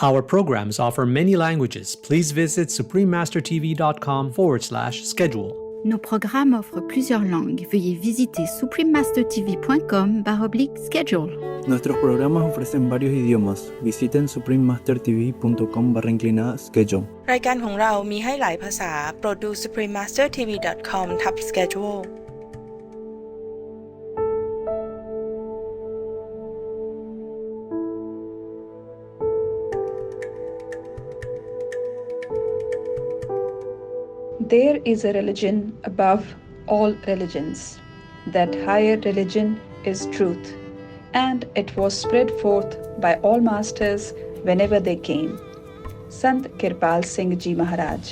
Our programs offer many languages. Please visit suprememastertv.com/schedule. Nos programmes offrent plusieurs langues. Veuillez visiter suprememastertv.com/schedule. Nuestros programas ofrecen varios idiomas. Visiten suprememastertv.com/schedule. รายการของเรามีให้หลายภาษาโปรดดู suprememastertv.com/schedule There is a religion above all religions. That higher religion is truth, and it was spread forth by all masters whenever they came. Sant Kirpal Singh Ji Maharaj,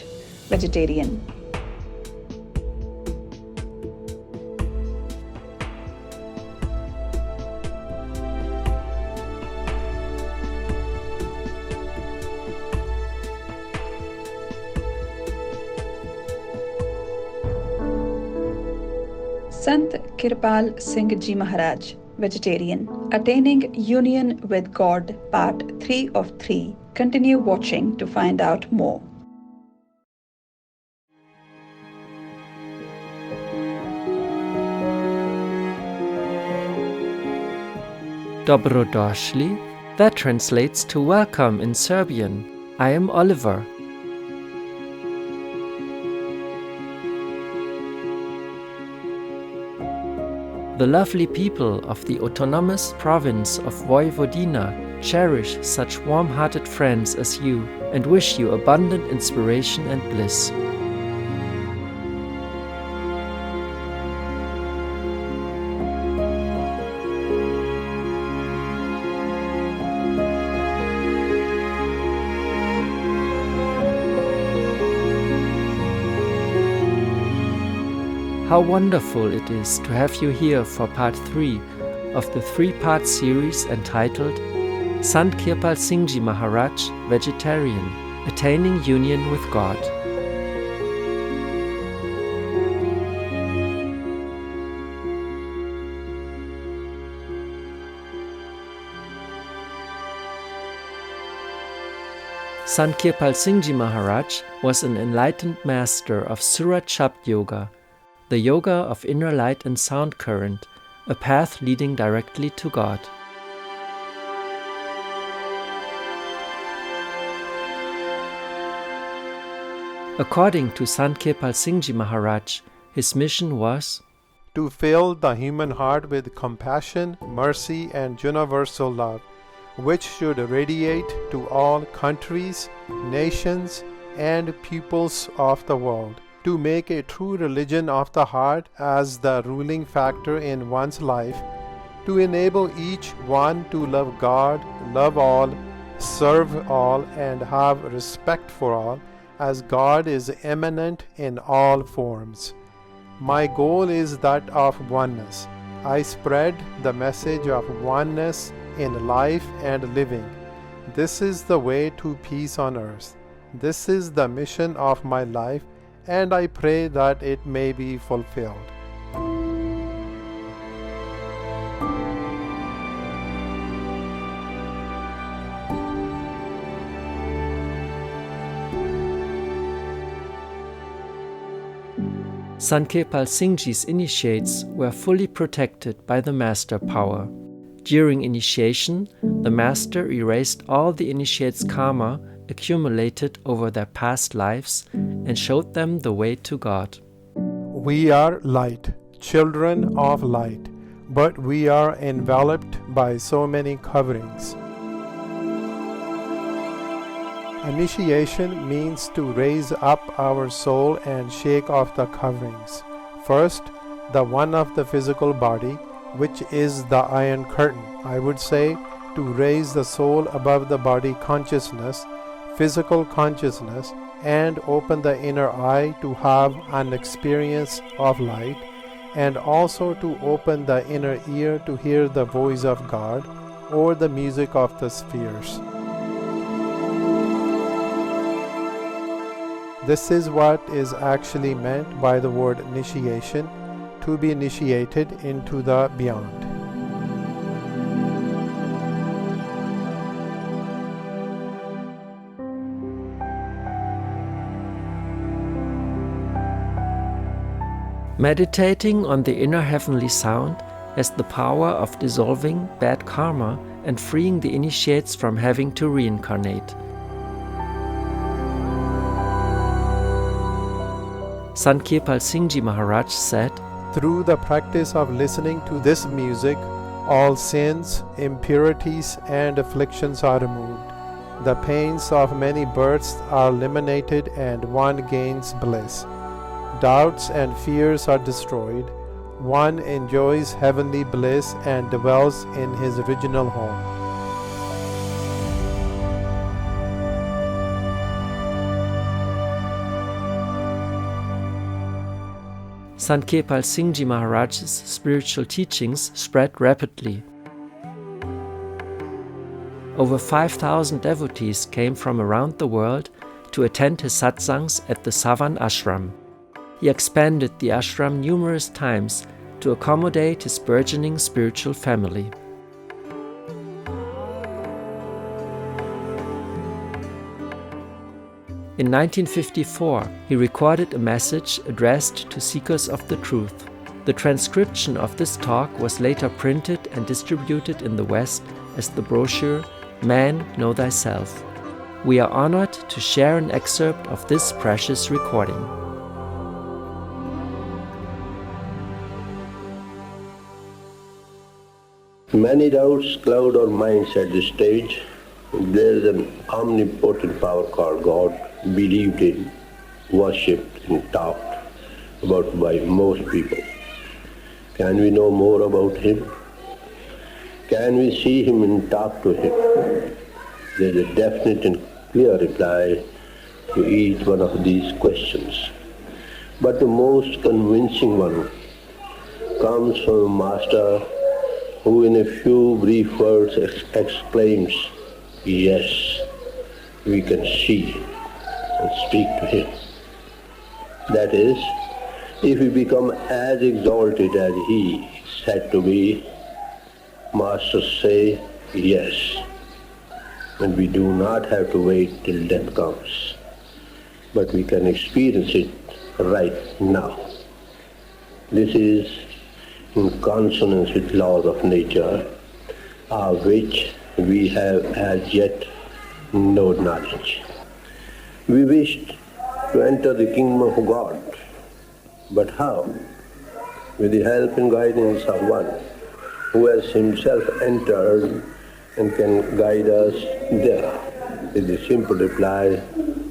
vegetarian. Sant Kirpal Singh Ji Maharaj, vegetarian. Attaining union with God, part 3 of 3. Continue watching to find out more. Dobrodošli, that translates to welcome in Serbian. I am Oliver. The lovely people of the autonomous province of Vojvodina cherish such warm-hearted friends as you and wish you abundant inspiration and bliss. How wonderful it is to have you here for part 3 of the 3-part series entitled Sant Kirpal Singh Ji Maharaj, Vegetarian, Attaining Union with God. Sant Kirpal Singh Ji Maharaj was an enlightened master of Surat Shabd Yoga, the yoga of inner light and sound current, a path leading directly to God. According to Sant Kirpal Singh Ji Maharaj, his mission was to fill the human heart with compassion, mercy, and universal love, which should radiate to all countries, nations, and peoples of the world. To make a true religion of the heart as the ruling factor in one's life, to enable each one to love God, love all, serve all, and have respect for all, as God is immanent in all forms. My goal is that of oneness. I spread the message of oneness in life and living. This is the way to peace on earth. This is the mission of my life, and I pray that it may be fulfilled. Sant Kirpal Singh Ji's initiates were fully protected by the Master Power. During initiation, the Master erased all the initiate's karma accumulated over their past lives and showed them the way to God. We are light, children of light, but we are enveloped by so many coverings. Initiation means to raise up our soul and shake off the coverings. First, the one of the physical body, which is the iron curtain. I would say to raise the soul above the body consciousness, physical consciousness, and open the inner eye to have an experience of light, and also to open the inner ear to hear the voice of God or the music of the spheres. This is what is actually meant by the word initiation, to be initiated into the beyond. Meditating on the inner heavenly sound has the power of dissolving bad karma and freeing the initiates from having to reincarnate. Sant Kirpal Singh Maharaj said, Through the practice of listening to this music, all sins, impurities, and afflictions are removed. The pains of many births are eliminated and one gains bliss. Doubts and fears are destroyed. One enjoys heavenly bliss and dwells in his original home. Sant Kirpal Singh Maharaj's spiritual teachings spread rapidly. Over 5,000 devotees came from around the world to attend his satsangs at the Savan ashram. He expanded the ashram numerous times to accommodate his burgeoning spiritual family. In 1954, he recorded a message addressed to seekers of the truth. The transcription of this talk was later printed and distributed in the West as the brochure Man, Know Thyself. We are honored to share an excerpt of this precious recording. Many doubts cloud our minds at this stage. There is an omnipotent power called God, believed in, worshipped, and talked about by most people. Can we know more about Him? Can we see Him and talk to Him? There is a definite and clear reply to each one of these questions. But the most convincing one comes from a master who in a few brief words exclaims, yes, we can see and speak to Him. That is, if we become as exalted as He is said to be, masters say yes, and we do not have to wait till death comes, but we can experience it right now. This is in consonance with laws of nature, of which we have as yet no knowledge. We wished to enter the kingdom of God, but how? With the help and guidance of one who has himself entered and can guide us there, is the simple reply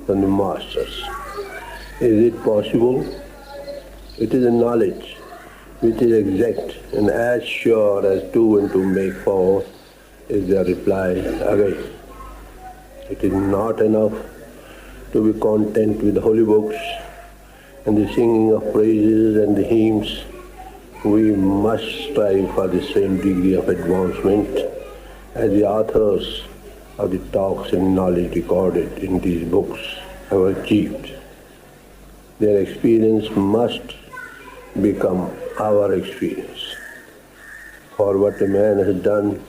from the masters. Is it possible? It is a knowledge which is exact and as sure as 2 and 2 make 4, is their reply again. It is not enough to be content with the holy books and the singing of praises and the hymns. We must strive for the same degree of advancement as the authors of the talks and knowledge recorded in these books have achieved. Their experience must become our experience. For what a man has done,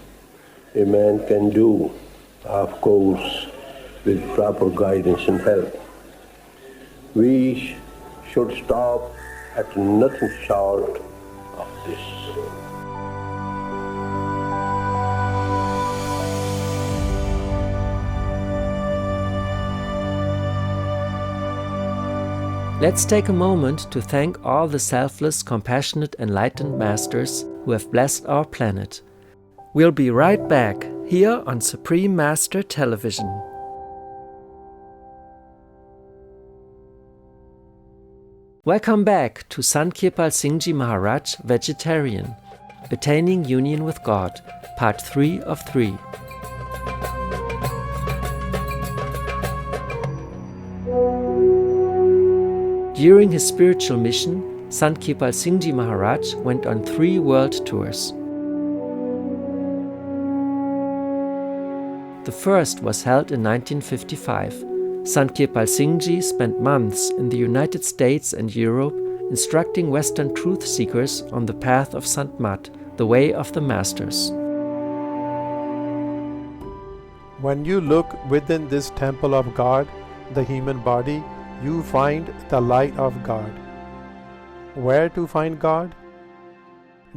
a man can do, of course, with proper guidance and help. We should stop at nothing short of this. Let's take a moment to thank all the selfless, compassionate, enlightened masters who have blessed our planet. We'll be right back here on Supreme Master Television. Welcome back to Sant Kirpal Singh Maharaj Vegetarian, Attaining Union with God, Part 3 of 3. During his spiritual mission, Sant Kirpal Singh Maharaj went on 3 world tours. The first was held in 1955. Sant Kirpal Singh spent months in the United States and Europe instructing Western truth seekers on the path of Sant Mat, the way of the masters. When you look within this temple of God, the human body, you find the light of God. Where to find God?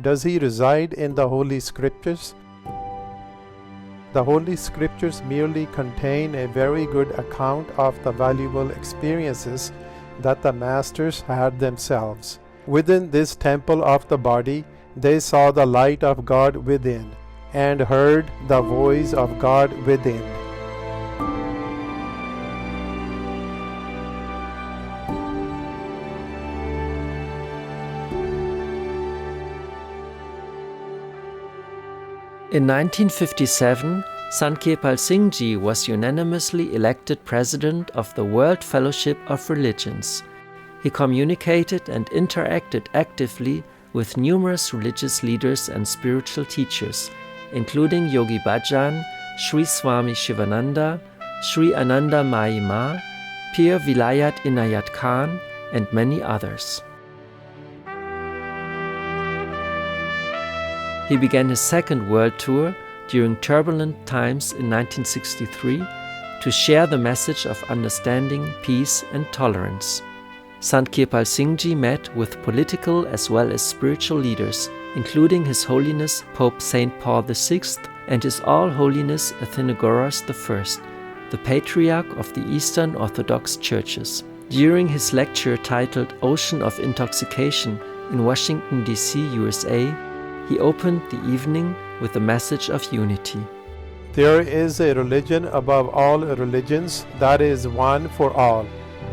Does He reside in the Holy Scriptures? The Holy Scriptures merely contain a very good account of the valuable experiences that the Masters had themselves. Within this temple of the body, they saw the light of God within, and heard the voice of God within. In 1957, Sant Kirpal Singh Ji was unanimously elected president of the World Fellowship of Religions. He communicated and interacted actively with numerous religious leaders and spiritual teachers, including Yogi Bhajan, Sri Swami Shivananda, Sri Ananda Mai Ma, Pir Vilayat Inayat Khan, and many others. He began his second world tour during turbulent times in 1963 to share the message of understanding, peace, and tolerance. Sant Kirpal Singh Ji met with political as well as spiritual leaders, including His Holiness Pope St. Paul VI and His All Holiness Athenagoras I, the Patriarch of the Eastern Orthodox Churches. During his lecture titled Ocean of Intoxication in Washington, D.C., USA, he opened the evening with a message of unity. There is a religion above all religions that is one for all.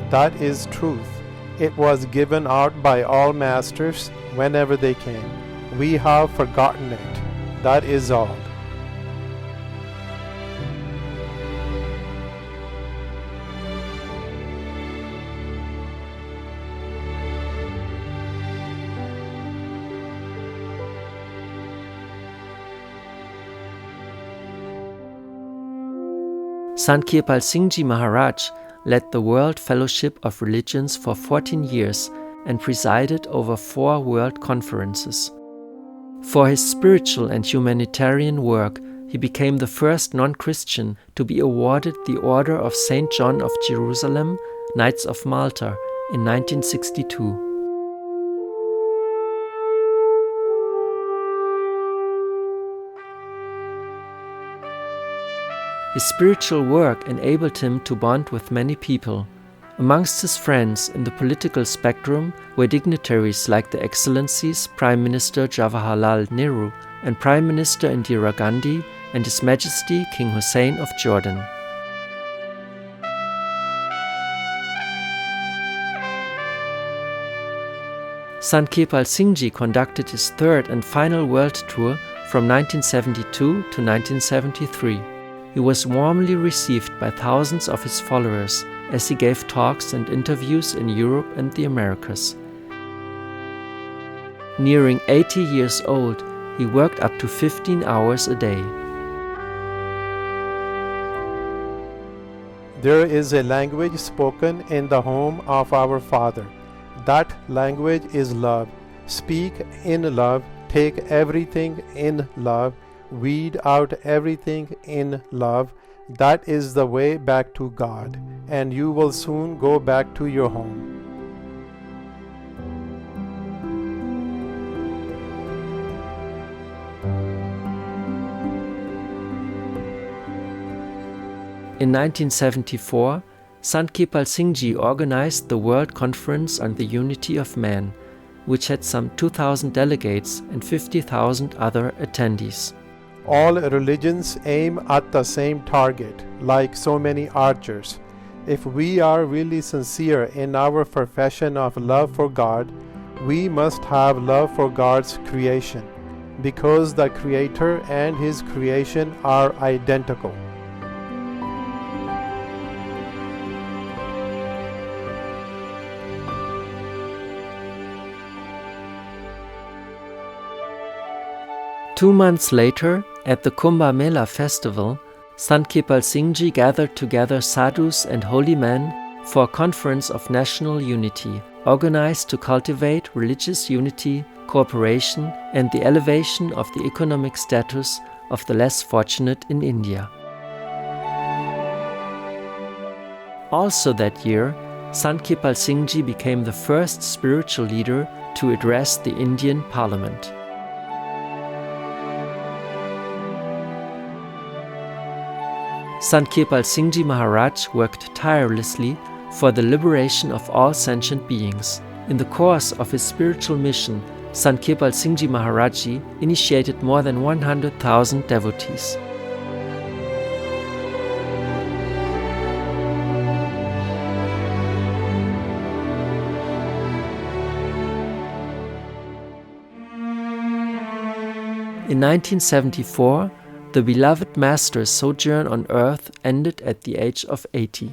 That is truth. It was given out by all masters whenever they came. We have forgotten it. That is all. Sant Kirpal Singh Ji Maharaj led the World Fellowship of Religions for 14 years and presided over 4 world conferences. For his spiritual and humanitarian work, he became the first non-Christian to be awarded the Order of St. John of Jerusalem, Knights of Malta, in 1962. His spiritual work enabled him to bond with many people. Amongst his friends in the political spectrum were dignitaries like the Excellencies Prime Minister Jawaharlal Nehru and Prime Minister Indira Gandhi and His Majesty King Hussein of Jordan. Sant Kirpal Singh Ji conducted his third and final world tour from 1972 to 1973. He was warmly received by thousands of his followers as he gave talks and interviews in Europe and the Americas. Nearing 80 years old, he worked up to 15 hours a day. There is a language spoken in the home of our Father. That language is love. Speak in love, take everything in love, weed out everything in love. That is the way back to God, and you will soon go back to your home. In 1974, Sant Kirpal Singh Ji organized the World Conference on the Unity of Man, which had some 2,000 delegates and 50,000 other attendees. All religions aim at the same target, like so many archers. If we are really sincere in our profession of love for God, we must have love for God's creation, because the Creator and His creation are identical. Two months later, at the Kumbh Mela festival, Sant Kirpal Singh Ji gathered together sadhus and holy men for a conference of national unity, organized to cultivate religious unity, cooperation, and the elevation of the economic status of the less fortunate in India. Also that year, Sant Kirpal Singh Ji became the first spiritual leader to address the Indian Parliament. Sant Kirpal Singh Ji Maharaj worked tirelessly for the liberation of all sentient beings. In the course of his spiritual mission, Sant Kirpal Singh Ji Maharaj Ji initiated more than 100,000 devotees. In 1974, the beloved Master's sojourn on earth ended at the age of 80.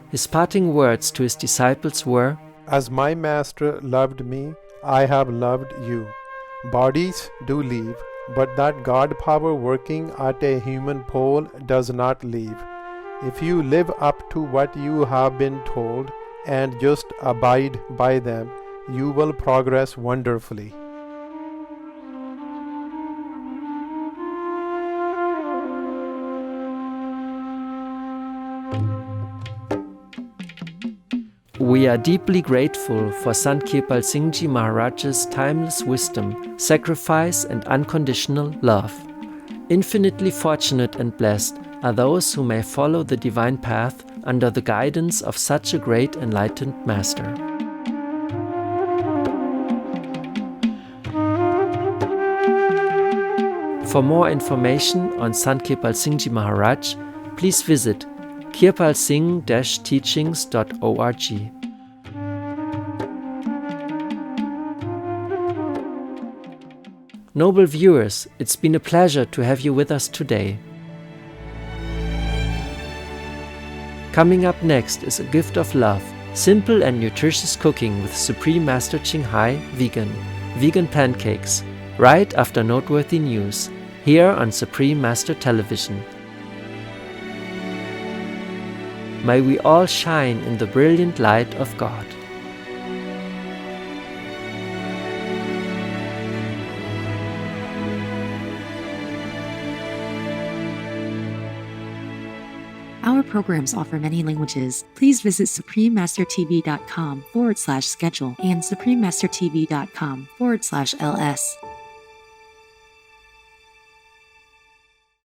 His parting words to his disciples were, As my Master loved me, I have loved you. Bodies do leave, but that God power working at a human pole does not leave. If you live up to what you have been told and just abide by them, you will progress wonderfully. We are deeply grateful for Sant Kirpal Singh Ji Maharaj's timeless wisdom, sacrifice and unconditional love. Infinitely fortunate and blessed are those who may follow the divine path under the guidance of such a great enlightened Master. For more information on Sant Kirpal Singh Ji Maharaj, please visit kirpalsingh-teachings.org. Noble viewers, it's been a pleasure to have you with us today. Coming up next is a gift of love, simple and nutritious cooking with Supreme Master Ching Hai vegan pancakes, right after noteworthy news, here on Supreme Master Television. May we all shine in the brilliant light of God. Our programs offer many languages. Please visit suprememastertv.com/schedule and suprememastertv.com/ls.